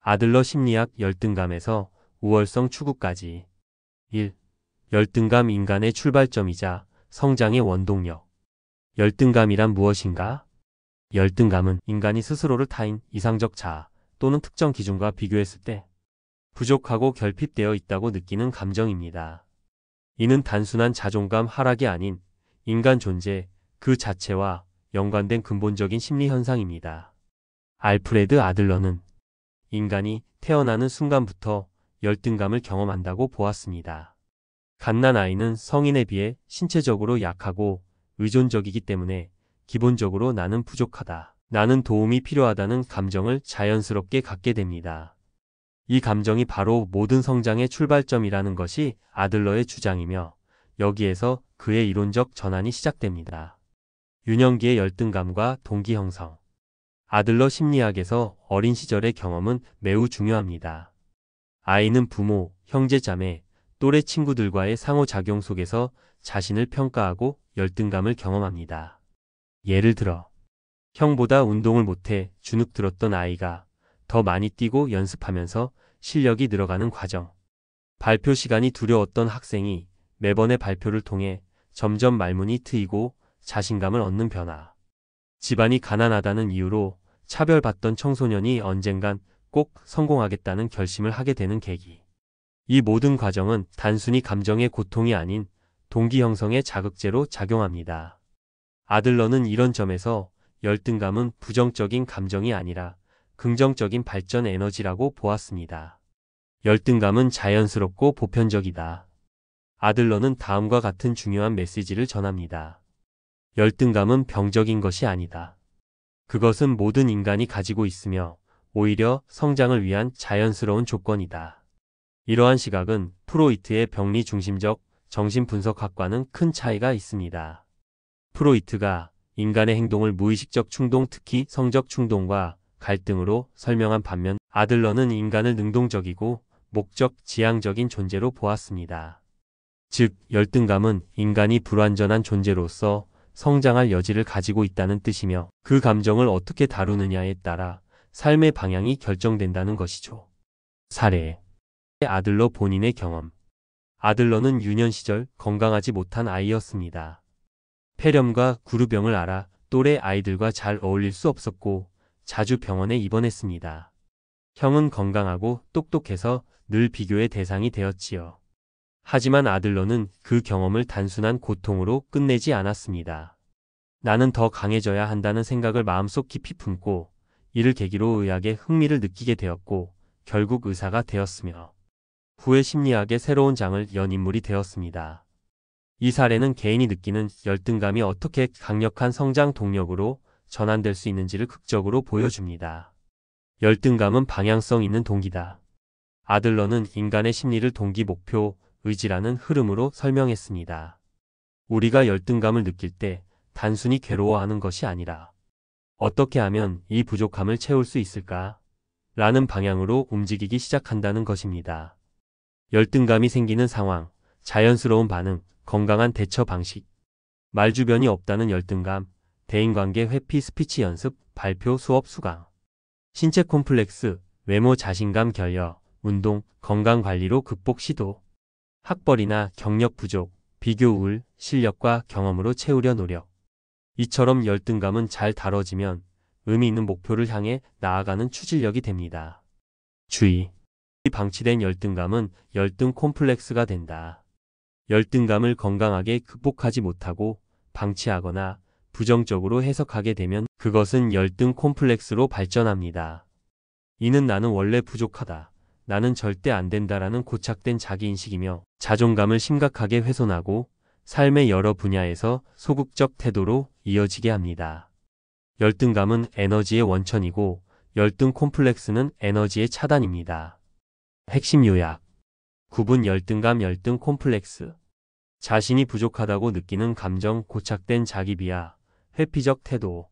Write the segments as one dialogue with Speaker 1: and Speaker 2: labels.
Speaker 1: 아들러 심리학 열등감에서 우월성 추구까지. 1. 열등감 인간의 출발점이자 성장의 원동력. 열등감이란 무엇인가? 열등감은 인간이 스스로를 타인, 이상적 자아 또는 특정 기준과 비교했을 때 부족하고 결핍되어 있다고 느끼는 감정입니다. 이는 단순한 자존감 하락이 아닌 인간 존재 그 자체와 연관된 근본적인 심리 현상입니다. 알프레드 아들러는 인간이 태어나는 순간부터 열등감을 경험한다고 보았습니다. 갓난아이는 성인에 비해 신체적으로 약하고 의존적이기 때문에 기본적으로 나는 부족하다, 나는 도움이 필요하다는 감정을 자연스럽게 갖게 됩니다. 이 감정이 바로 모든 성장의 출발점이라는 것이 아들러의 주장이며 여기에서 그의 이론적 전환이 시작됩니다. 유년기의 열등감과 동기 형성. 아들러 심리학에서 어린 시절의 경험은 매우 중요합니다. 아이는 부모, 형제 자매, 또래 친구들과의 상호작용 속에서 자신을 평가하고 열등감을 경험합니다. 예를 들어 형보다 운동을 못해 주눅 들었던 아이가 더 많이 뛰고 연습하면서 실력이 늘어가는 과정. 발표 시간이 두려웠던 학생이 매번의 발표를 통해 점점 말문이 트이고 자신감을 얻는 변화. 집안이 가난하다는 이유로 차별받던 청소년이 언젠간 꼭 성공하겠다는 결심을 하게 되는 계기. 이 모든 과정은 단순히 감정의 고통이 아닌 동기 형성의 자극제로 작용합니다. 아들러는 이런 점에서 열등감은 부정적인 감정이 아니라 긍정적인 발전 에너지라고 보았습니다. 열등감은 자연스럽고 보편적이다. 아들러는 다음과 같은 중요한 메시지를 전합니다. 열등감은 병적인 것이 아니다. 그것은 모든 인간이 가지고 있으며 오히려 성장을 위한 자연스러운 조건이다. 이러한 시각은 프로이트의 병리 중심적 정신분석학과는 큰 차이가 있습니다. 프로이트가 인간의 행동을 무의식적 충동, 특히 성적 충동과 갈등으로 설명한 반면 아들러는 인간을 능동적이고 목적 지향적인 존재로 보았습니다. 즉, 열등감은 인간이 불완전한 존재로서 성장할 여지를 가지고 있다는 뜻이며 그 감정을 어떻게 다루느냐에 따라 삶의 방향이 결정된다는 것이죠. 사례. 아들러 본인의 경험. 아들러는 유년 시절 건강하지 못한 아이였습니다. 폐렴과 구루병을 앓아 또래 아이들과 잘 어울릴 수 없었고 자주 병원에 입원했습니다. 형은 건강하고 똑똑해서 늘 비교의 대상이 되었지요. 하지만 아들러는 그 경험을 단순한 고통으로 끝내지 않았습니다. 나는 더 강해져야 한다는 생각을 마음속 깊이 품고 이를 계기로 의학에 흥미를 느끼게 되었고 결국 의사가 되었으며 후에 심리학의 새로운 장을 연 인물이 되었습니다. 이 사례는 개인이 느끼는 열등감이 어떻게 강력한 성장 동력으로 전환될 수 있는지를 극적으로 보여줍니다. 열등감은 방향성 있는 동기다. 아들러는 인간의 심리를 동기, 목표, 의지라는 흐름으로 설명했습니다. 우리가 열등감을 느낄 때 단순히 괴로워하는 것이 아니라 어떻게 하면 이 부족함을 채울 수 있을까? 라는 방향으로 움직이기 시작한다는 것입니다. 열등감이 생기는 상황, 자연스러운 반응, 건강한 대처 방식. 말주변이 없다는 열등감, 대인관계 회피, 스피치 연습, 발표, 수업 수강. 신체 콤플렉스, 외모 자신감 결여, 운동, 건강관리로 극복 시도. 학벌이나 경력 부족, 비교 우울, 실력과 경험으로 채우려 노력. 이처럼 열등감은 잘 다뤄지면 의미 있는 목표를 향해 나아가는 추진력이 됩니다. 주의. 방치된 열등감은 열등 콤플렉스가 된다. 열등감을 건강하게 극복하지 못하고 방치하거나 부정적으로 해석하게 되면 그것은 열등 콤플렉스로 발전합니다. 이는 나는 원래 부족하다, 나는 절대 안 된다라는 고착된 자기인식이며 자존감을 심각하게 훼손하고 삶의 여러 분야에서 소극적 태도로 이어지게 합니다. 열등감은 에너지의 원천이고 열등 콤플렉스는 에너지의 차단입니다. 핵심 요약. 구분 열등감, 열등 콤플렉스. 자신이 부족하다고 느끼는 감정, 고착된 자기 비하, 회피적 태도.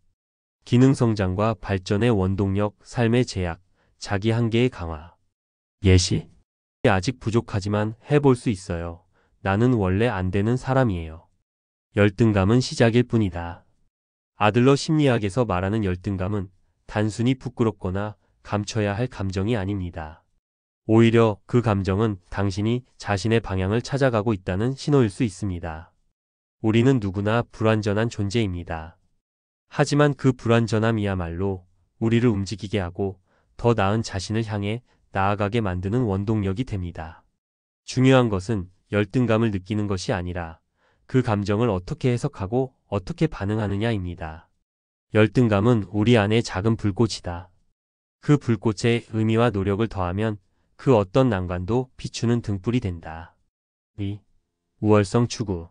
Speaker 1: 기능 성장과 발전의 원동력, 삶의 제약, 자기 한계의 강화. 예시. 아직 부족하지만 해볼 수 있어요. 나는 원래 안 되는 사람이에요. 열등감은 시작일 뿐이다. 아들러 심리학에서 말하는 열등감은 단순히 부끄럽거나 감춰야 할 감정이 아닙니다. 오히려 그 감정은 당신이 자신의 방향을 찾아가고 있다는 신호일 수 있습니다. 우리는 누구나 불완전한 존재입니다. 하지만 그 불완전함이야말로 우리를 움직이게 하고 더 나은 자신을 향해 나아가게 만드는 원동력이 됩니다. 중요한 것은 열등감을 느끼는 것이 아니라 그 감정을 어떻게 해석하고 어떻게 반응하느냐입니다. 열등감은 우리 안의 작은 불꽃이다. 그 불꽃에 의미와 노력을 더하면 그 어떤 난관도 비추는 등불이 된다. 2. 우월성 추구.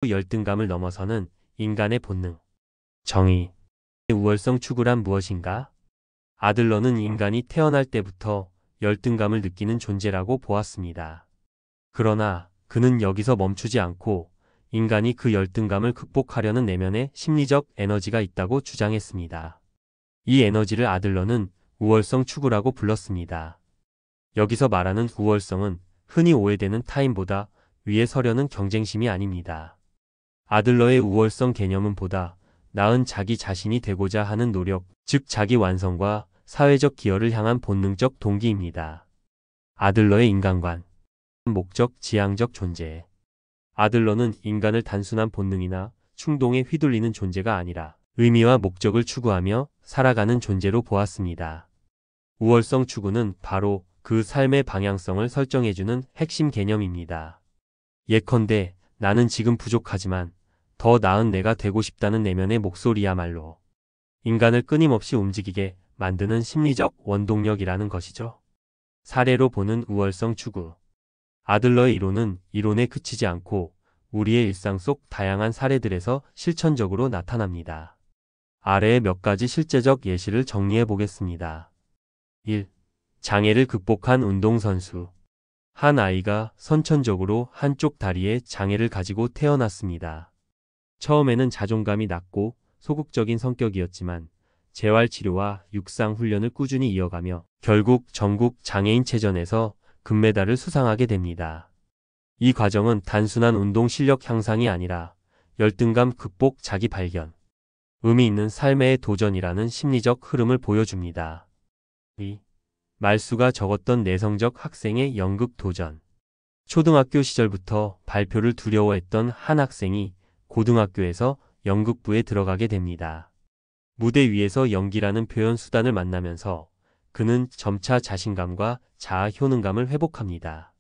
Speaker 1: 열등감을 넘어서는 인간의 본능. 정의. 우월성 추구란 무엇인가? 아들러는 인간이 태어날 때부터 열등감을 느끼는 존재라고 보았습니다. 그러나 그는 여기서 멈추지 않고 인간이 그 열등감을 극복하려는 내면의 심리적 에너지가 있다고 주장했습니다. 이 에너지를 아들러는 우월성 추구라고 불렀습니다. 여기서 말하는 우월성은 흔히 오해되는 타인보다 위에 서려는 경쟁심이 아닙니다. 아들러의 우월성 개념은 보다 나은 자기 자신이 되고자 하는 노력, 즉 자기 완성과 사회적 기여를 향한 본능적 동기입니다. 아들러의 인간관. 목적, 지향적 존재. 아들러는 인간을 단순한 본능이나 충동에 휘둘리는 존재가 아니라 의미와 목적을 추구하며 살아가는 존재로 보았습니다. 우월성 추구는 바로 그 삶의 방향성을 설정해주는 핵심 개념입니다. 예컨대 나는 지금 부족하지만 더 나은 내가 되고 싶다는 내면의 목소리야말로 인간을 끊임없이 움직이게 만드는 심리적 원동력이라는 것이죠. 사례로 보는 우월성 추구. 아들러의 이론은 이론에 그치지 않고 우리의 일상 속 다양한 사례들에서 실천적으로 나타납니다. 아래의 몇 가지 실제적 예시를 정리해 보겠습니다. 1. 장애를 극복한 운동선수. 한 아이가 선천적으로 한쪽 다리에 장애를 가지고 태어났습니다. 처음에는 자존감이 낮고 소극적인 성격이었지만 재활치료와 육상 훈련을 꾸준히 이어가며 결국 전국 장애인체전에서 금메달을 수상하게 됩니다. 이 과정은 단순한 운동 실력 향상이 아니라 열등감 극복, 자기 발견, 의미 있는 삶의 도전이라는 심리적 흐름을 보여줍니다. 2. 말수가 적었던 내성적 학생의 연극 도전. 초등학교 시절부터 발표를 두려워했던 한 학생이 고등학교에서 연극부에 들어가게 됩니다. 무대 위에서 연기라는 표현 수단을 만나면서 그는 점차 자신감과 자아 효능감을 회복합니다.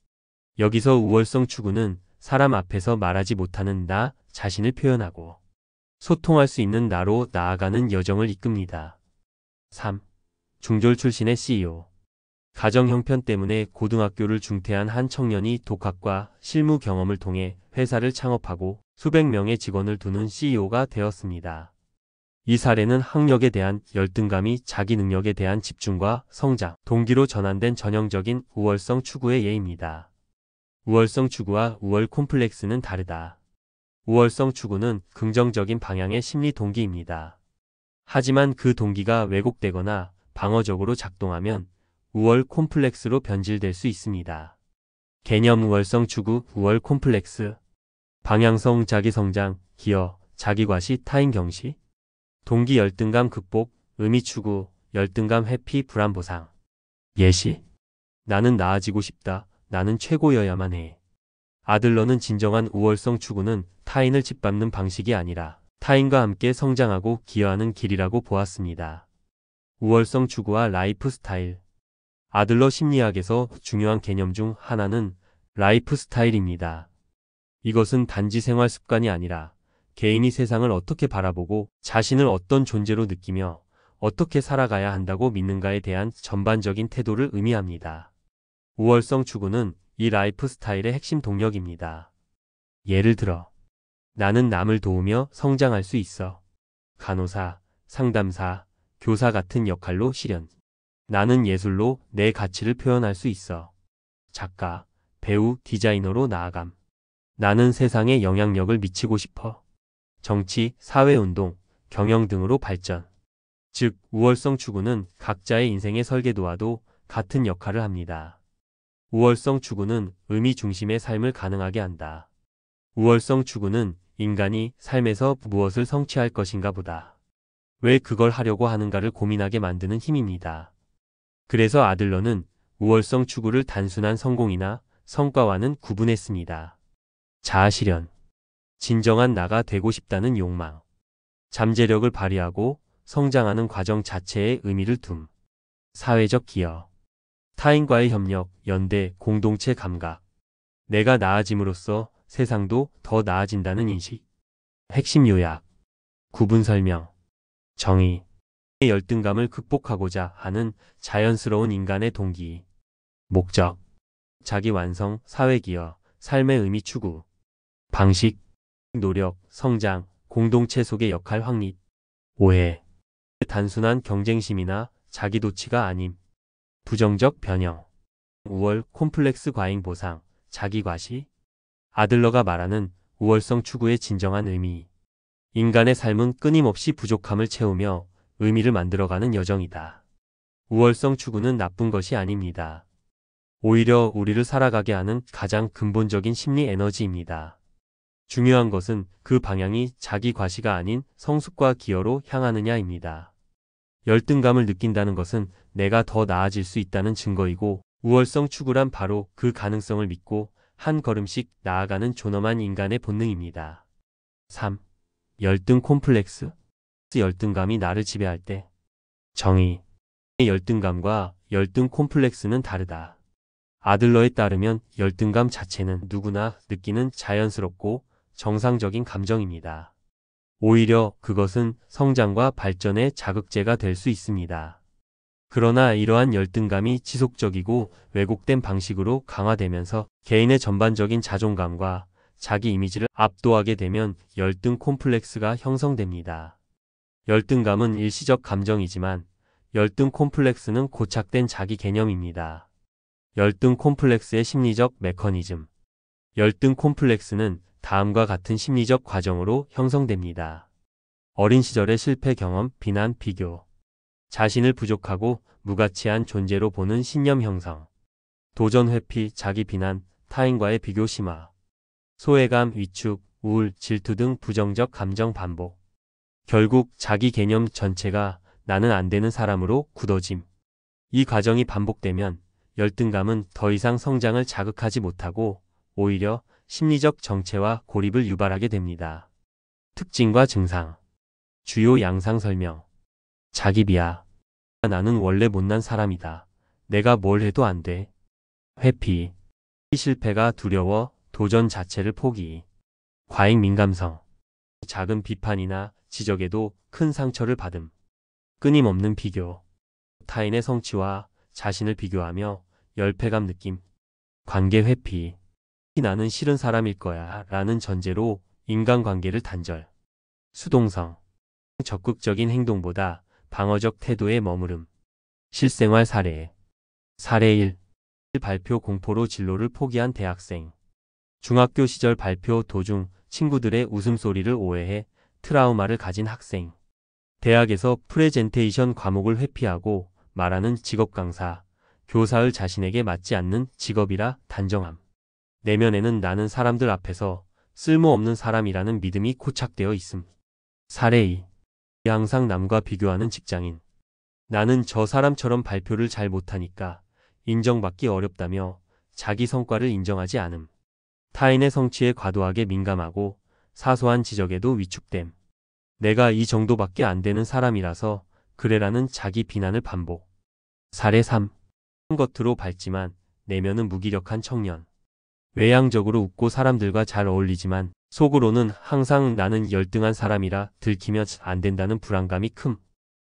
Speaker 1: 여기서 우월성 추구는 사람 앞에서 말하지 못하는 나 자신을 표현하고 소통할 수 있는 나로 나아가는 여정을 이끕니다. 3. 중졸 출신의 CEO. 가정 형편 때문에 고등학교를 중퇴한 한 청년이 독학과 실무 경험을 통해 회사를 창업하고 수백 명의 직원을 두는 CEO가 되었습니다. 이 사례는 학력에 대한 열등감이 자기 능력에 대한 집중과 성장, 동기로 전환된 전형적인 우월성 추구의 예입니다. 우월성 추구와 우월 콤플렉스는 다르다. 우월성 추구는 긍정적인 방향의 심리 동기입니다. 하지만 그 동기가 왜곡되거나 방어적으로 작동하면 우월 콤플렉스로 변질될 수 있습니다. 개념 우월성 추구, 우월 콤플렉스. 방향성, 자기 성장, 기여, 자기 과시, 타인 경시. 동기 열등감 극복, 의미 추구, 열등감 회피, 불안 보상. 예시. 나는 나아지고 싶다. 나는 최고여야만 해. 아들러는 진정한 우월성 추구는 타인을 짓밟는 방식이 아니라 타인과 함께 성장하고 기여하는 길이라고 보았습니다. 우월성 추구와 라이프 스타일. 아들러 심리학에서 중요한 개념 중 하나는 라이프 스타일입니다. 이것은 단지 생활 습관이 아니라 개인이 세상을 어떻게 바라보고 자신을 어떤 존재로 느끼며 어떻게 살아가야 한다고 믿는가에 대한 전반적인 태도를 의미합니다. 우월성 추구는 이 라이프 스타일의 핵심 동력입니다. 예를 들어, 나는 남을 도우며 성장할 수 있어. 간호사, 상담사, 교사 같은 역할로 실현. 나는 예술로 내 가치를 표현할 수 있어. 작가, 배우, 디자이너로 나아감. 나는 세상에 영향력을 미치고 싶어. 정치, 사회운동, 경영 등으로 발전. 즉, 우월성 추구는 각자의 인생의 설계도와도 같은 역할을 합니다. 우월성 추구는 의미 중심의 삶을 가능하게 한다. 우월성 추구는 인간이 삶에서 무엇을 성취할 것인가 보다 왜 그걸 하려고 하는가를 고민하게 만드는 힘입니다. 그래서 아들러는 우월성 추구를 단순한 성공이나 성과와는 구분했습니다. 자아실현, 진정한 나가 되고 싶다는 욕망, 잠재력을 발휘하고 성장하는 과정 자체에 의미를 둠. 사회적 기여, 타인과의 협력, 연대, 공동체 감각, 내가 나아짐으로써 세상도 더 나아진다는 인식. 핵심 요약, 구분 설명, 정의, 열등감을 극복하고자 하는 자연스러운 인간의 동기, 목적, 자기 완성, 사회 기여, 삶의 의미 추구, 방식, 노력, 성장, 공동체 속의 역할 확립, 오해, 단순한 경쟁심이나 자기도취가 아님, 부정적 변형, 우월, 콤플렉스 과잉 보상, 자기과시. 아들러가 말하는 우월성 추구의 진정한 의미. 인간의 삶은 끊임없이 부족함을 채우며 의미를 만들어가는 여정이다. 우월성 추구는 나쁜 것이 아닙니다. 오히려 우리를 살아가게 하는 가장 근본적인 심리 에너지입니다. 중요한 것은 그 방향이 자기 과시가 아닌 성숙과 기여로 향하느냐입니다. 열등감을 느낀다는 것은 내가 더 나아질 수 있다는 증거이고, 우월성 추구란 바로 그 가능성을 믿고 한 걸음씩 나아가는 존엄한 인간의 본능입니다. 3. 열등 콤플렉스. 열등감이 나를 지배할 때. 정의. 열등감과 열등 콤플렉스는 다르다. 아들러에 따르면 열등감 자체는 누구나 느끼는 자연스럽고 정상적인 감정입니다. 오히려 그것은 성장과 발전의 자극제가 될 수 있습니다. 그러나 이러한 열등감이 지속적이고 왜곡된 방식으로 강화되면서 개인의 전반적인 자존감과 자기 이미지를 압도하게 되면 열등 콤플렉스가 형성됩니다. 열등감은 일시적 감정이지만 열등 콤플렉스는 고착된 자기 개념입니다. 열등 콤플렉스의 심리적 메커니즘. 열등 콤플렉스는 다음과 같은 심리적 과정으로 형성됩니다. 어린 시절의 실패 경험, 비난, 비교. 자신을 부족하고 무가치한 존재로 보는 신념 형성. 도전 회피, 자기 비난, 타인과의 비교 심화. 소외감, 위축, 우울, 질투 등 부정적 감정 반복. 결국 자기 개념 전체가 나는 안 되는 사람으로 굳어짐. 이 과정이 반복되면 열등감은 더 이상 성장을 자극하지 못하고 오히려 심리적 정체와 고립을 유발하게 됩니다. 특징과 증상. 주요 양상 설명. 자기 비하. 나는 원래 못난 사람이다. 내가 뭘 해도 안 돼. 회피. 실패가 두려워 도전 자체를 포기. 과잉 민감성. 작은 비판이나 지적에도 큰 상처를 받음. 끊임없는 비교. 타인의 성취와 자신을 비교하며 열패감 느낌. 관계 회피. 나는 싫은 사람일 거야 라는 전제로 인간관계를 단절. 수동성. 적극적인 행동보다 방어적 태도에 머무름. 실생활 사례. 사례 1. 발표 공포로 진로를 포기한 대학생. 중학교 시절 발표 도중 친구들의 웃음소리를 오해해 트라우마를 가진 학생. 대학에서 프레젠테이션 과목을 회피하고 말하는 직업 강사. 교사를 자신에게 맞지 않는 직업이라 단정함. 내면에는 나는 사람들 앞에서 쓸모없는 사람이라는 믿음이 고착되어 있음. 사례 2. 항상 남과 비교하는 직장인. 나는 저 사람처럼 발표를 잘 못하니까 인정받기 어렵다며 자기 성과를 인정하지 않음. 타인의 성취에 과도하게 민감하고 사소한 지적에도 위축됨. 내가 이 정도밖에 안 되는 사람이라서 그래라는 자기 비난을 반복. 사례 3. 겉으로 밝지만 내면은 무기력한 청년. 외향적으로 웃고 사람들과 잘 어울리지만 속으로는 항상 나는 열등한 사람이라 들키면 안 된다는 불안감이 큼.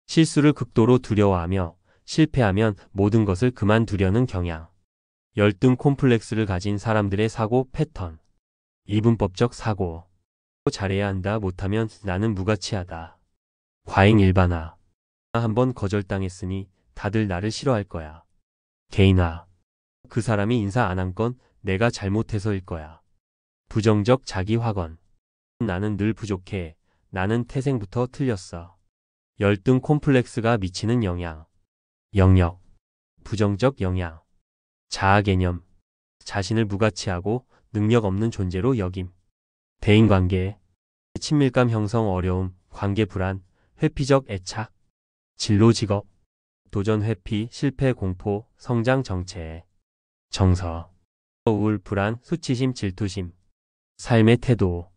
Speaker 1: 실수를 극도로 두려워하며 실패하면 모든 것을 그만두려는 경향. 열등 콤플렉스를 가진 사람들의 사고 패턴. 이분법적 사고. 잘해야 한다, 못하면 나는 무가치하다. 과잉 일반화. 한번 거절당했으니 다들 나를 싫어할 거야. 개인화. 그 사람이 인사 안 한 건 내가 잘못해서일 거야. 부정적 자기 확언. 나는 늘 부족해. 나는 태생부터 틀렸어. 열등 콤플렉스가 미치는 영향. 영역. 부정적 영향. 자아 개념. 자신을 무가치하고 능력 없는 존재로 여김. 대인관계. 친밀감 형성 어려움, 관계 불안, 회피적 애착. 진로 직업. 도전 회피, 실패 공포, 성장 정체, 정서, 우울, 불안, 수치심, 질투심, 삶의 태도,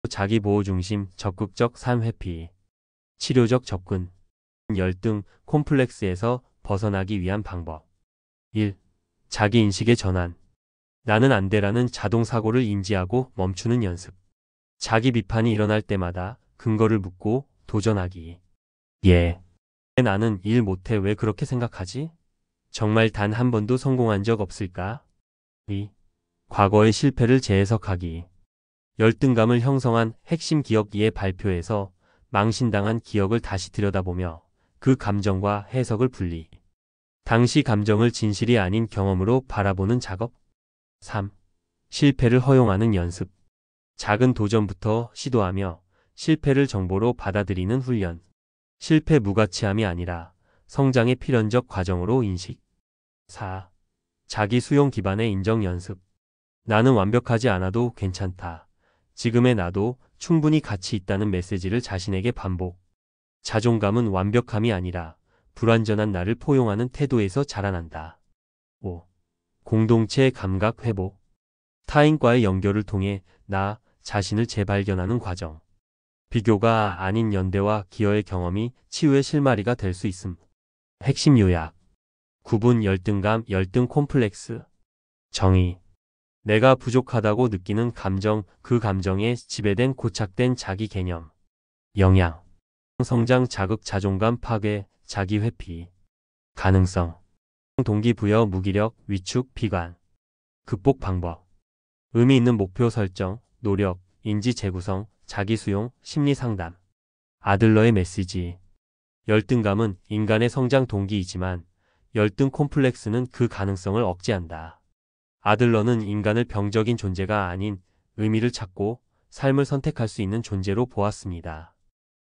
Speaker 1: 자기 보호 중심, 적극적 삶 회피, 치료적 접근, 열등, 콤플렉스에서 벗어나기 위한 방법. 1. 자기 인식의 전환. 나는 안 돼라는 자동 사고를 인지하고 멈추는 연습. 자기 비판이 일어날 때마다 근거를 묻고 도전하기. 예. 나는 일 못해 왜 그렇게 생각하지? 정말 단 한 번도 성공한 적 없을까? 2. 과거의 실패를 재해석하기. 열등감을 형성한 핵심 기억 이해 발표에서 망신당한 기억을 다시 들여다보며 그 감정과 해석을 분리. 당시 감정을 진실이 아닌 경험으로 바라보는 작업. 3. 실패를 허용하는 연습. 작은 도전부터 시도하며 실패를 정보로 받아들이는 훈련. 실패 무가치함이 아니라 성장의 필연적 과정으로 인식. 4. 자기 수용 기반의 인정 연습. 나는 완벽하지 않아도 괜찮다. 지금의 나도 충분히 가치 있다는 메시지를 자신에게 반복. 자존감은 완벽함이 아니라 불완전한 나를 포용하는 태도에서 자라난다. 5. 공동체 감각 회복. 타인과의 연결을 통해 나 자신을 재발견하는 과정. 비교가 아닌 연대와 기여의 경험이 치유의 실마리가 될 수 있음. 핵심 요약. 구분 열등감, 열등 콤플렉스. 정의. 내가 부족하다고 느끼는 감정, 그 감정에 지배된 고착된 자기 개념. 영향. 성장 자극 자존감 파괴, 자기 회피. 가능성. 동기부여 무기력, 위축, 비관. 극복 방법. 의미 있는 목표 설정, 노력, 인지 재구성, 자기 수용, 심리 상담. 아들러의 메시지. 열등감은 인간의 성장 동기이지만 열등 콤플렉스는 그 가능성을 억제한다. 아들러는 인간을 병적인 존재가 아닌 의미를 찾고 삶을 선택할 수 있는 존재로 보았습니다.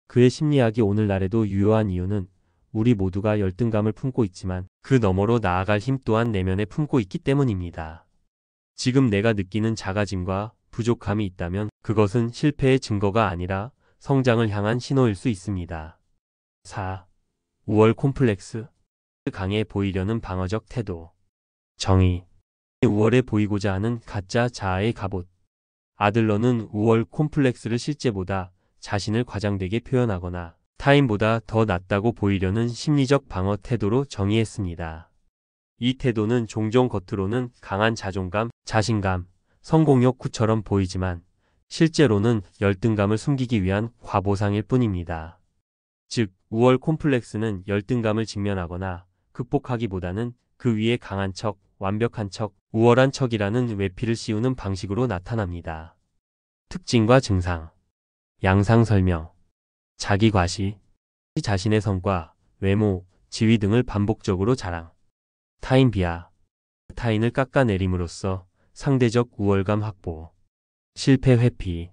Speaker 1: 그의 심리학이 오늘날에도 유효한 이유는 우리 모두가 열등감을 품고 있지만 그 너머로 나아갈 힘 또한 내면에 품고 있기 때문입니다. 지금 내가 느끼는 작아짐과 부족함이 있다면 그것은 실패의 증거가 아니라 성장을 향한 신호일 수 있습니다. 4. 우월 콤플렉스. 강해 보이려는 방어적 태도. 정의. 우월해 보이고자 하는 가짜 자아의 갑옷. 아들러는 우월 콤플렉스를 실제보다 자신을 과장되게 표현하거나 타인보다 더 낫다고 보이려는 심리적 방어 태도로 정의했습니다. 이 태도는 종종 겉으로는 강한 자존감, 자신감, 성공 욕구처럼 보이지만 실제로는 열등감을 숨기기 위한 과보상일 뿐입니다. 즉, 우월 콤플렉스는 열등감을 직면하거나 극복하기보다는 그 위에 강한 척, 완벽한 척, 우월한 척이라는 외피를 씌우는 방식으로 나타납니다. 특징과 증상. 양상 설명. 자기 과시. 자신의 성과, 외모, 지위 등을 반복적으로 자랑. 타인 비하. 타인을 깎아내림으로써 상대적 우월감 확보. 실패 회피.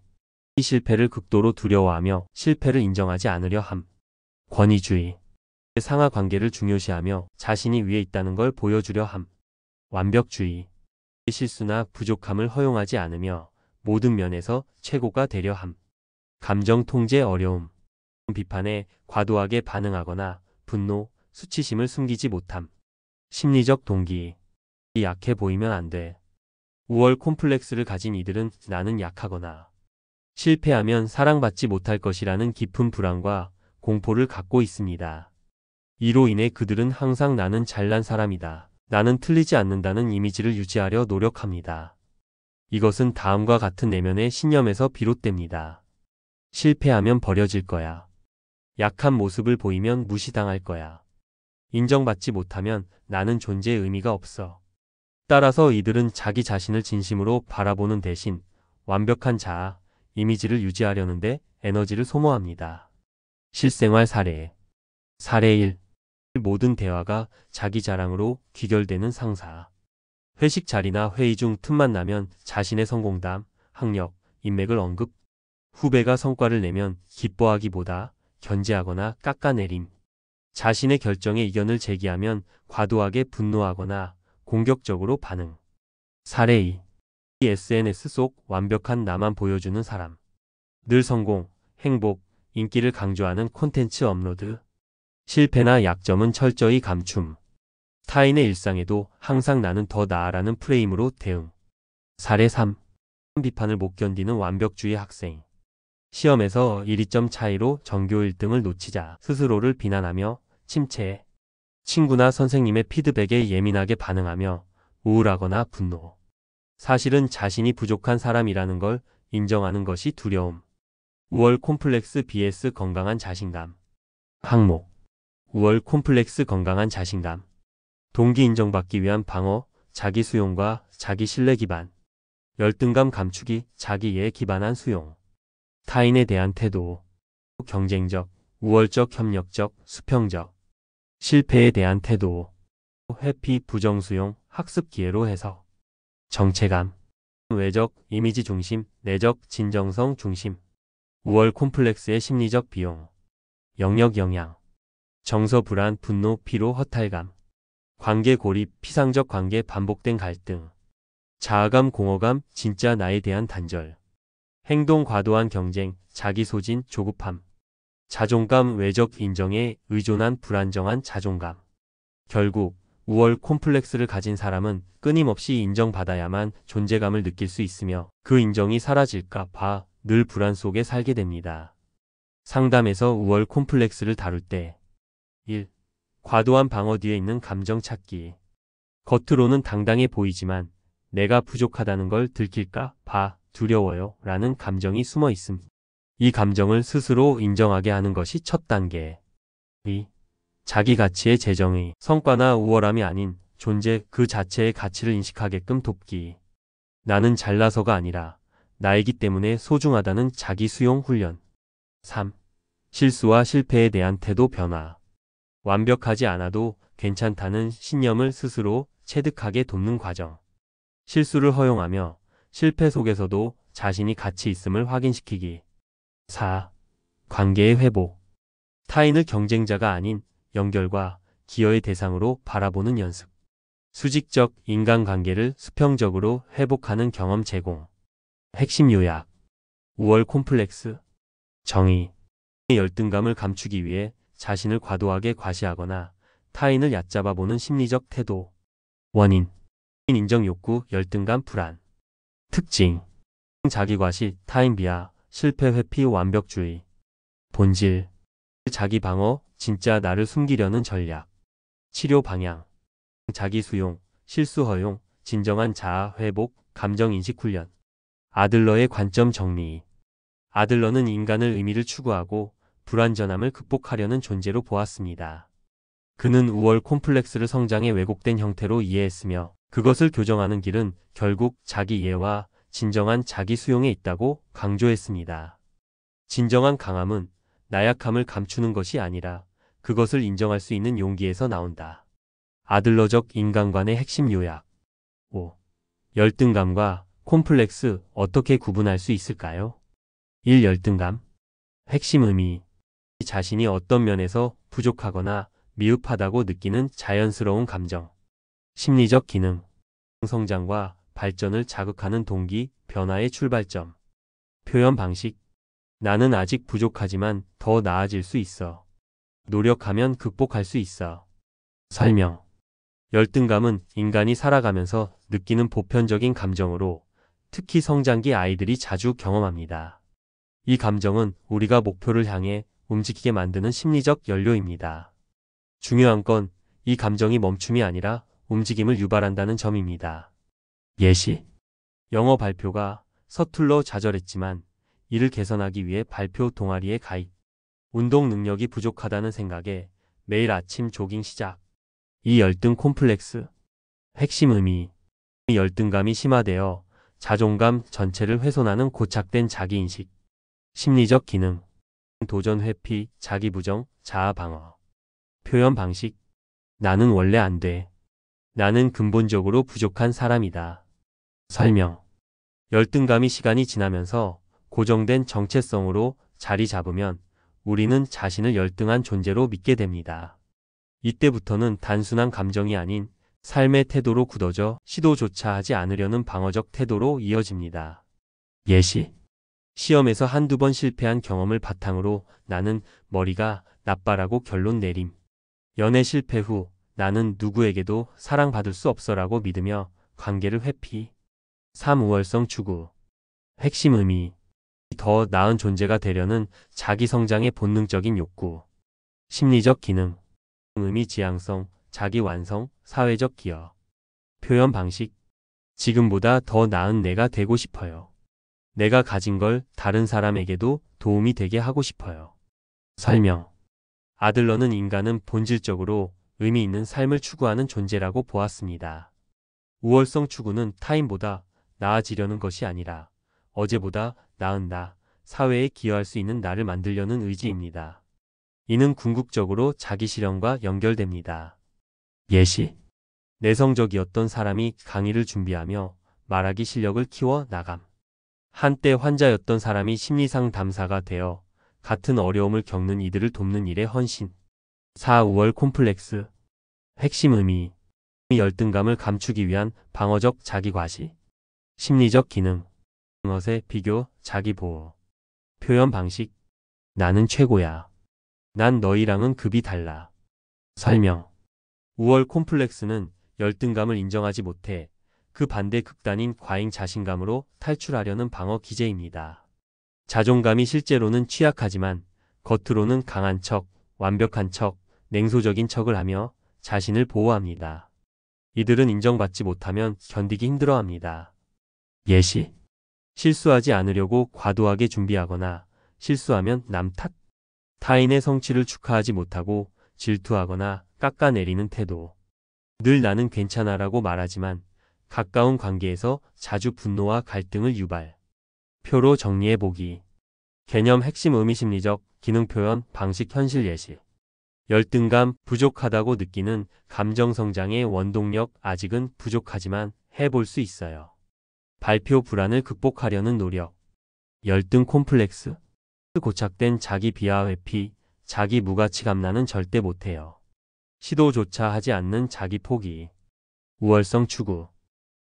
Speaker 1: 이 실패를 극도로 두려워하며 실패를 인정하지 않으려 함. 권위주의. 상하 관계를 중요시하며 자신이 위에 있다는 걸 보여주려 함. 완벽주의. 실수나 부족함을 허용하지 않으며 모든 면에서 최고가 되려 함. 감정 통제 어려움. 비판에 과도하게 반응하거나 분노, 수치심을 숨기지 못함. 심리적 동기. 약해 보이면 안 돼. 우월 콤플렉스를 가진 이들은 나는 약하거나 실패하면 사랑받지 못할 것이라는 깊은 불안과 공포를 갖고 있습니다. 이로 인해 그들은 항상 나는 잘난 사람이다. 나는 틀리지 않는다는 이미지를 유지하려 노력합니다. 이것은 다음과 같은 내면의 신념에서 비롯됩니다. 실패하면 버려질 거야. 약한 모습을 보이면 무시당할 거야. 인정받지 못하면 나는 존재의 의미가 없어. 따라서 이들은 자기 자신을 진심으로 바라보는 대신 완벽한 자아, 이미지를 유지하려는데 에너지를 소모합니다. 실생활 사례. 사례 1. 모든 대화가 자기 자랑으로 귀결되는 상사. 회식 자리나 회의 중 틈만 나면 자신의 성공담, 학력, 인맥을 언급. 후배가 성과를 내면 기뻐하기보다 견제하거나 깎아내림. 자신의 결정에 이견을 제기하면 과도하게 분노하거나 공격적으로 반응. 사례 2. SNS 속 완벽한 나만 보여주는 사람. 늘 성공, 행복, 인기를 강조하는 콘텐츠 업로드. 실패나 약점은 철저히 감춤. 타인의 일상에도 항상 나는 더 나아라는 프레임으로 대응. 사례 3. 비판을 못 견디는 완벽주의 학생. 시험에서 1~2점 차이로 전교 1등을 놓치자 스스로를 비난하며 침체해. 친구나 선생님의 피드백에 예민하게 반응하며 우울하거나 분노. 사실은 자신이 부족한 사람이라는 걸 인정하는 것이 두려움. 우월 콤플렉스 vs 건강한 자신감. 항목. 우월 콤플렉스 건강한 자신감. 동기 인정받기 위한 방어, 자기 수용과 자기 신뢰 기반. 열등감 감추기, 자기 이해에 기반한 수용. 타인에 대한 태도. 경쟁적, 우월적, 협력적, 수평적. 실패에 대한 태도. 회피, 부정수용, 학습 기회로 해석. 정체감. 외적, 이미지 중심, 내적, 진정성 중심. 우월 콤플렉스의 심리적 비용. 영역 영향. 정서 불안, 분노, 피로, 허탈감. 관계 고립, 피상적 관계, 반복된 갈등. 자아감, 공허감, 진짜 나에 대한 단절. 행동 과도한 경쟁, 자기 소진, 조급함. 자존감, 외적 인정에 의존한 불안정한 자존감. 결국 우월 콤플렉스를 가진 사람은 끊임없이 인정받아야만 존재감을 느낄 수 있으며 그 인정이 사라질까 봐 늘 불안 속에 살게 됩니다. 상담에서 우월 콤플렉스를 다룰 때 1. 과도한 방어 뒤에 있는 감정 찾기. 겉으로는 당당해 보이지만 내가 부족하다는 걸 들킬까 봐 두려워요 라는 감정이 숨어 있음. 이 감정을 스스로 인정하게 하는 것이 첫 단계. 2. 자기 가치의 재정의. 성과나 우월함이 아닌 존재 그 자체의 가치를 인식하게끔 돕기. 나는 잘나서가 아니라 나이기 때문에 소중하다는 자기 수용 훈련. 3. 실수와 실패에 대한 태도 변화. 완벽하지 않아도 괜찮다는 신념을 스스로 체득하게 돕는 과정. 실수를 허용하며 실패 속에서도 자신이 가치 있음을 확인시키기. 4. 관계의 회복. 타인을 경쟁자가 아닌 연결과 기여의 대상으로 바라보는 연습. 수직적 인간관계를 수평적으로 회복하는 경험 제공. 핵심 요약. 우월 콤플렉스. 정의. 열등감을 감추기 위해 자신을 과도하게 과시하거나 타인을 얕잡아 보는 심리적 태도. 원인. 인정 욕구, 열등감, 불안. 특징. 자기 과시, 타인 비하, 실패 회피, 완벽주의. 본질. 자기 방어, 진짜 나를 숨기려는 전략. 치료 방향. 자기 수용, 실수 허용, 진정한 자아 회복, 감정 인식 훈련. 아들러의 관점 정리. 아들러는 인간을 의미를 추구하고 불완전함을 극복하려는 존재로 보았습니다. 그는 우월 콤플렉스를 성장의 왜곡된 형태로 이해했으며 그것을 교정하는 길은 결국 자기 이해와 진정한 자기 수용에 있다고 강조했습니다. 진정한 강함은 나약함을 감추는 것이 아니라 그것을 인정할 수 있는 용기에서 나온다. 아들러적 인간관의 핵심 요약. 5. 열등감과 콤플렉스 어떻게 구분할 수 있을까요? 1. 열등감. 핵심 의미. 자신이 어떤 면에서 부족하거나 미흡하다고 느끼는 자연스러운 감정. 심리적 기능. 성장과 발전을 자극하는 동기, 변화의 출발점. 표현 방식. 나는 아직 부족하지만 더 나아질 수 있어. 노력하면 극복할 수 있어. 설명. 열등감은 인간이 살아가면서 느끼는 보편적인 감정으로 특히 성장기 아이들이 자주 경험합니다. 이 감정은 우리가 목표를 향해 움직이게 만드는 심리적 연료입니다. 중요한 건 이 감정이 멈춤이 아니라 움직임을 유발한다는 점입니다. 예시. 영어 발표가 서툴러 좌절했지만 이를 개선하기 위해 발표 동아리에 가입. 운동 능력이 부족하다는 생각에 매일 아침 조깅 시작. 이 열등 콤플렉스. 핵심 의미. 이 열등감이 심화되어 자존감 전체를 훼손하는 고착된 자기인식. 심리적 기능. 도전 회피, 자기 부정, 자아 방어. 표현 방식. 나는 원래 안 돼. 나는 근본적으로 부족한 사람이다. 설명. 열등감이 시간이 지나면서 고정된 정체성으로 자리 잡으면 우리는 자신을 열등한 존재로 믿게 됩니다. 이때부터는 단순한 감정이 아닌 삶의 태도로 굳어져 시도조차 하지 않으려는 방어적 태도로 이어집니다. 예시. 시험에서 한두 번 실패한 경험을 바탕으로 나는 머리가 나빠라고 결론 내림. 연애 실패 후 나는 누구에게도 사랑받을 수 없어라고 믿으며 관계를 회피. 3. 우월성 추구. 핵심 의미. 더 나은 존재가 되려는 자기 성장의 본능적인 욕구. 심리적 기능. 의미 지향성, 자기 완성, 사회적 기여. 표현 방식. 지금보다 더 나은 내가 되고 싶어요. 내가 가진 걸 다른 사람에게도 도움이 되게 하고 싶어요. 설명. 아들러는 인간은 본질적으로 의미 있는 삶을 추구하는 존재라고 보았습니다. 우월성 추구는 타인보다 나아지려는 것이 아니라 어제보다 나은 나, 사회에 기여할 수 있는 나를 만들려는 의지입니다. 이는 궁극적으로 자기 실현과 연결됩니다. 예시. 내성적이었던 사람이 강의를 준비하며 말하기 실력을 키워 나감. 한때 환자였던 사람이 심리상담사가 되어 같은 어려움을 겪는 이들을 돕는 일에 헌신. 4. 우월 콤플렉스. 핵심 의미. 열등감을 감추기 위한 방어적 자기과시. 심리적 기능. 것의 비교, 자기보호. 표현 방식. 나는 최고야. 난 너희랑은 급이 달라. 설명. 우월 콤플렉스는 열등감을 인정하지 못해 그 반대 극단인 과잉 자신감으로 탈출하려는 방어 기제입니다. 자존감이 실제로는 취약하지만 겉으로는 강한 척, 완벽한 척, 냉소적인 척을 하며 자신을 보호합니다. 이들은 인정받지 못하면 견디기 힘들어합니다. 예시. 실수하지 않으려고 과도하게 준비하거나 실수하면 남 탓. 타인의 성취를 축하하지 못하고 질투하거나 깎아내리는 태도. 늘 나는 괜찮아라고 말하지만 가까운 관계에서 자주 분노와 갈등을 유발. 표로 정리해보기. 개념 핵심 의미 심리적, 기능 표현, 방식 현실 예시. 열등감, 부족하다고 느끼는 감정 성장의 원동력 아직은 부족하지만 해볼 수 있어요. 발표 불안을 극복하려는 노력. 열등 콤플렉스. 고착된 자기 비하 회피, 자기 무가치감 나는 절대 못해요. 시도조차 하지 않는 자기 포기. 우월성 추구.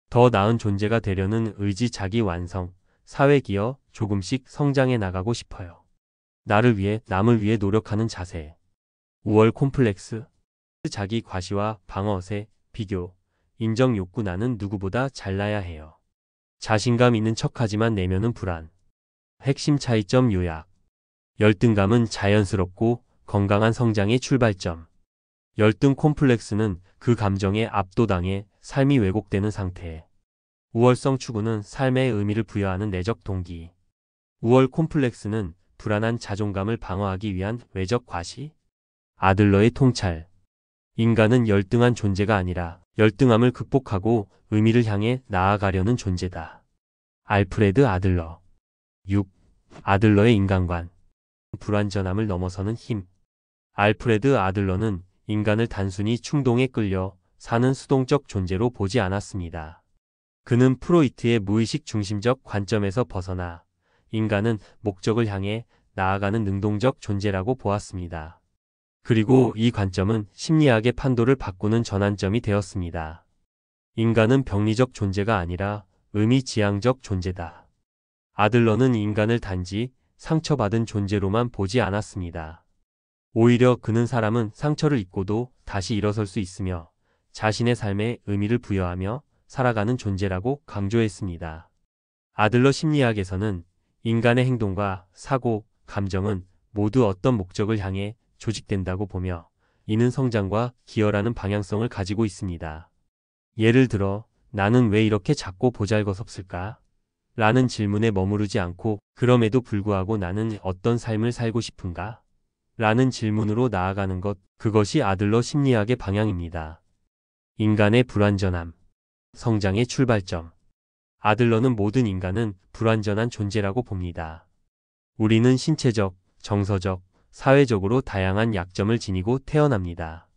Speaker 1: 더 나은 존재가 되려는 의지 자기 완성, 사회 기여, 조금씩 성장해 나가고 싶어요. 나를 위해 남을 위해 노력하는 자세. 우월 콤플렉스. 자기 과시와 방어세, 비교, 인정 욕구 나는 누구보다 잘나야 해요. 자신감 있는 척하지만 내면은 불안. 핵심 차이점 요약. 열등감은 자연스럽고 건강한 성장의 출발점. 열등 콤플렉스는 그 감정에 압도당해 삶이 왜곡되는 상태. 우월성 추구는 삶의 의미를 부여하는 내적 동기. 우월 콤플렉스는 불안한 자존감을 방어하기 위한 외적 과시. 아들러의 통찰. 인간은 열등한 존재가 아니라 열등함을 극복하고 의미를 향해 나아가려는 존재다. 알프레드 아들러. 6. 아들러의 인간관. 불완전함을 넘어서는 힘. 알프레드 아들러는 인간을 단순히 충동에 끌려 사는 수동적 존재로 보지 않았습니다. 그는 프로이트의 무의식 중심적 관점에서 벗어나 인간은 목적을 향해 나아가는 능동적 존재라고 보았습니다. 그리고 이 관점은 심리학의 판도를 바꾸는 전환점이 되었습니다. 인간은 병리적 존재가 아니라 의미지향적 존재다. 아들러는 인간을 단지 상처받은 존재로만 보지 않았습니다. 오히려 그는 사람은 상처를 입고도 다시 일어설 수 있으며 자신의 삶에 의미를 부여하며 살아가는 존재라고 강조했습니다. 아들러 심리학에서는 인간의 행동과 사고, 감정은 모두 어떤 목적을 향해 조직된다고 보며 이는 성장과 기여라는 방향성을 가지고 있습니다. 예를 들어 나는 왜 이렇게 작고 보잘것없을까? 라는 질문에 머무르지 않고 그럼에도 불구하고 나는 어떤 삶을 살고 싶은가? 라는 질문으로 나아가는 것, 그것이 아들러 심리학의 방향입니다. 인간의 불완전함. 성장의 출발점. 아들러는 모든 인간은 불완전한 존재라고 봅니다. 우리는 신체적, 정서적, 사회적으로 다양한 약점을 지니고 태어납니다.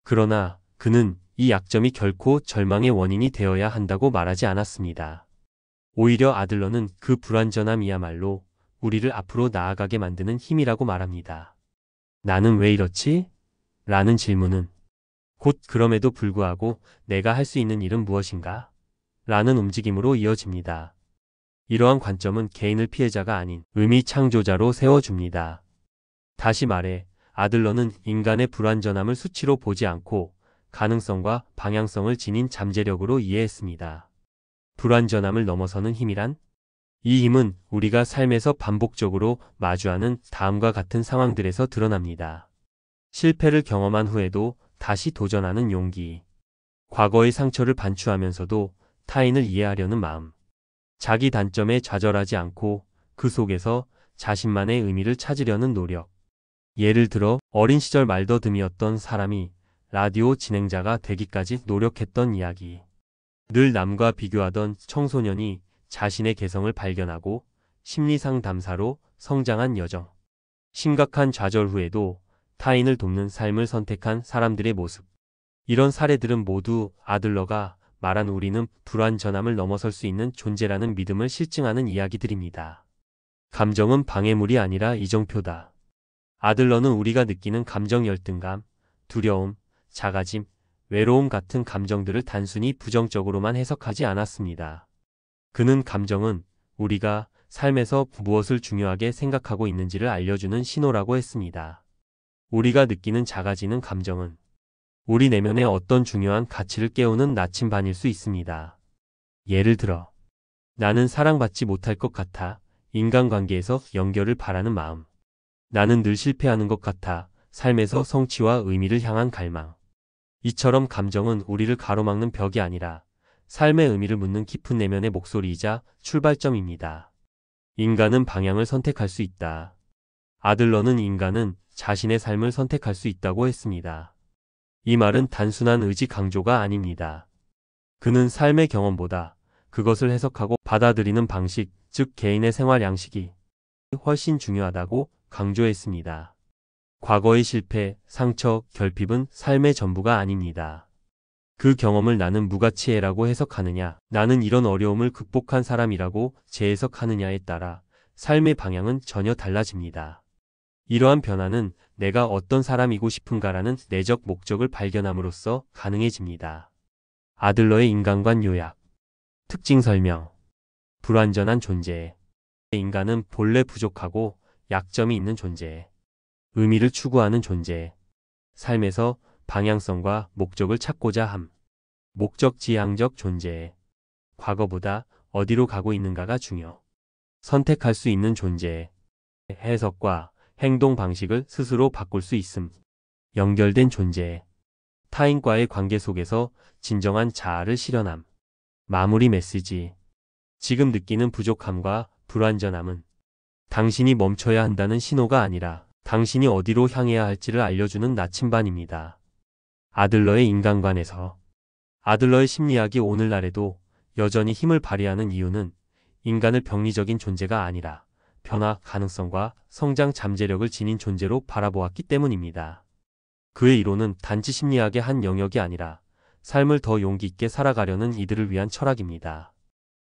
Speaker 1: 그러나 그는 이 약점이 결코 절망의 원인이 되어야 한다고 말하지 않았습니다. 오히려 아들러는 그 불완전함이야말로 우리를 앞으로 나아가게 만드는 힘이라고 말합니다. 나는 왜 이렇지? 라는 질문은 곧 그럼에도 불구하고 내가 할 수 있는 일은 무엇인가? 라는 움직임으로 이어집니다. 이러한 관점은 개인을 피해자가 아닌 의미 창조자로 세워줍니다. 다시 말해 아들러는 인간의 불완전함을 수치로 보지 않고 가능성과 방향성을 지닌 잠재력으로 이해했습니다. 불완전함을 넘어서는 힘이란? 이 힘은 우리가 삶에서 반복적으로 마주하는 다음과 같은 상황들에서 드러납니다. 실패를 경험한 후에도 다시 도전하는 용기. 과거의 상처를 반추하면서도 타인을 이해하려는 마음. 자기 단점에 좌절하지 않고 그 속에서 자신만의 의미를 찾으려는 노력. 예를 들어 어린 시절 말더듬이었던 사람이 라디오 진행자가 되기까지 노력했던 이야기. 늘 남과 비교하던 청소년이 자신의 개성을 발견하고 심리상담사로 성장한 여정. 심각한 좌절 후에도 타인을 돕는 삶을 선택한 사람들의 모습. 이런 사례들은 모두 아들러가 말한 우리는 불완전함을 넘어설 수 있는 존재라는 믿음을 실증하는 이야기들입니다. 감정은 방해물이 아니라 이정표다. 아들러는 우리가 느끼는 감정 열등감, 두려움, 작아짐, 외로움 같은 감정들을 단순히 부정적으로만 해석하지 않았습니다. 그는 감정은 우리가 삶에서 무엇을 중요하게 생각하고 있는지를 알려주는 신호라고 했습니다. 우리가 느끼는 작아지는 감정은 우리 내면의 어떤 중요한 가치를 깨우는 나침반일 수 있습니다. 예를 들어, 나는 사랑받지 못할 것 같아 인간관계에서 연결을 바라는 마음. 나는 늘 실패하는 것 같아 삶에서 성취와 의미를 향한 갈망. 이처럼 감정은 우리를 가로막는 벽이 아니라 삶의 의미를 묻는 깊은 내면의 목소리이자 출발점입니다. 인간은 방향을 선택할 수 있다. 아들러는 인간은 자신의 삶을 선택할 수 있다고 했습니다. 이 말은 단순한 의지 강조가 아닙니다. 그는 삶의 경험보다 그것을 해석하고 받아들이는 방식, 즉 개인의 생활 양식이 훨씬 중요하다고 강조했습니다. 과거의 실패, 상처, 결핍은 삶의 전부가 아닙니다. 그 경험을 나는 무가치해라고 해석하느냐, 나는 이런 어려움을 극복한 사람이라고 재해석하느냐에 따라 삶의 방향은 전혀 달라집니다. 이러한 변화는 내가 어떤 사람이고 싶은가라는 내적 목적을 발견함으로써 가능해집니다. 아들러의 인간관 요약. 특징 설명. 불완전한 존재. 인간은 본래 부족하고 약점이 있는 존재. 의미를 추구하는 존재. 삶에서 방향성과 목적을 찾고자 함. 목적지향적 존재. 과거보다 어디로 가고 있는가가 중요. 선택할 수 있는 존재. 해석과 행동 방식을 스스로 바꿀 수 있음. 연결된 존재. 타인과의 관계 속에서 진정한 자아를 실현함. 마무리 메시지. 지금 느끼는 부족함과 불완전함은 당신이 멈춰야 한다는 신호가 아니라 당신이 어디로 향해야 할지를 알려주는 나침반입니다. 아들러의 인간관에서. 아들러의 심리학이 오늘날에도 여전히 힘을 발휘하는 이유는 인간을 병리적인 존재가 아니라 변화, 가능성과 성장 잠재력을 지닌 존재로 바라보았기 때문입니다. 그의 이론은 단지 심리학의 한 영역이 아니라 삶을 더 용기 있게 살아가려는 이들을 위한 철학입니다.